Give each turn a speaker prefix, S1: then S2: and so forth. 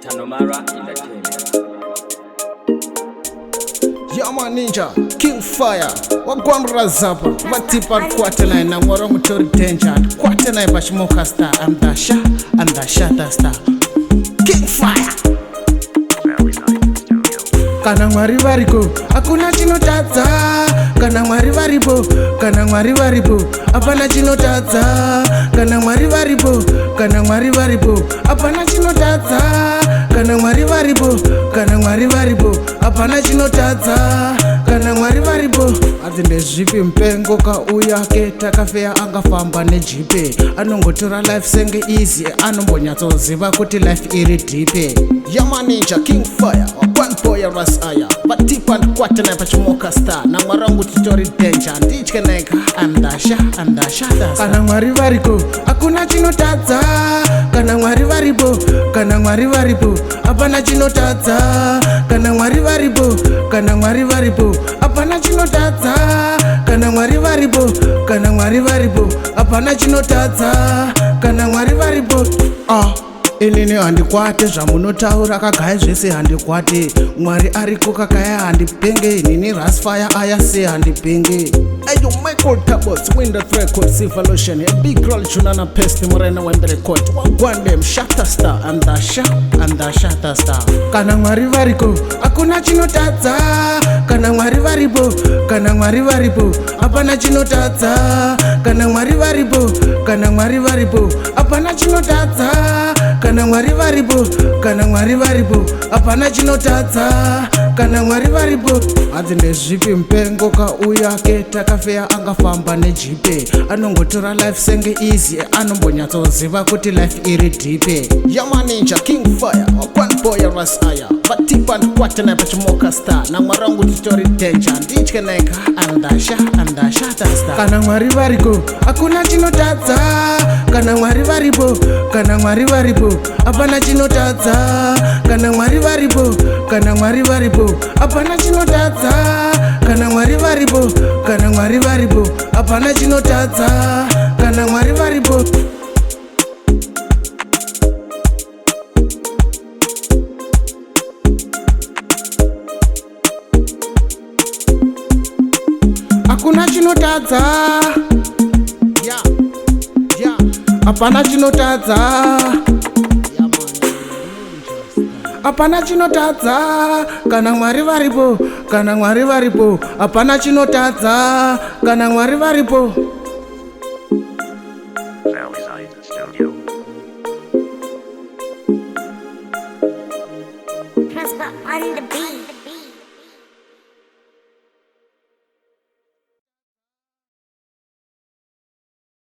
S1: Mr Nomara Entertainment.
S2: Yama Ninja, King Fire, Wagwan Ras Zapiro, Vatipa Quatena, and Waramutori Danger, Quatena Bashmoka Star, and the Shatter Star. King Fire!
S3: Valleysyde Studio.
S2: Kana mwari varipo, hakuna chinotadza. Kana mwari varipo, kana mwari varipo, hapana chinotadza. Kana mwari varipo, kana mwari varipo, hapana chinotadza. Kana mwari varipo, kana mwari varipo, hapana chinotadza. Kana mwari varipo. Adzinde zvipi mpengo kauya ke takafeya angafamba nejipe. Anongotora life senge easy, anombonyatsoziva kuti life iri deep. Yama Ninja, King Fire, one boy Ras Aya, Vatipa Quatena Pachmoka Star, na mwarangu tutori Danger, Ndicheneka, andasha. Kana mwari variko, hakuna chinotadza. Kana mwari varipo, kana mwari varipo, hapana chinotadza. Kana mwari varipo, kana mwari varipo, hapana chinotadza. Kana mwari varipo, kana mwari varipo, hapana chinotadza. Kana mwari varipo. Inini handikwate zvamunotaura kagaya zvese handikwate. Mwari ariko kakaya handipenge. Inini Ras Fire aya se handipenge. Ayo Michael Tabots, Windows Records, Evolution, a big roll Junana Pest, Morena Wembe Court, one them Shatter Star, and the Shatter Star. Kana mwari variko, hakuna chinotadza. Kana mwari varipo, kana mwari varipo, hapana chinotadza. Kana mwari varipo, kana mwari varipo, hapana chinotadza. Kana mwari varipo, kana mwari varipo, hapana chinotadza. Kana mwari varipo. Adzinde zvipi mpengo kauya ke takafeya angafamba nejipe. Anongotora life senge easy, anombonyatsoziva kuti life iri deep. Yama Ninja, King Fire, one boy Ras Aya, Vatipa Quatena Pachmoka Star, na mwarangu tutori Danger, Ndicheneka, andasha Star. Kana mwari variko, hakuna chinotadza. Kana mwari varipo, kana mwari varipo, hapana chinotadza. Kana mwari varipo, kana mwari varipo, hapana chinotadza. Kana mwari varipo, kana mwari varipo, hapana chinotadza. Kana mwari varipo. Hakuna chinotadza. Hapana chinotadza. Hapana chinotadza. Kana mwari varipo, kana mwari varipo, hapana chinotadza. Kana mwari varipo.
S3: Valleysyde Studio.
S4: Prosper on the beat.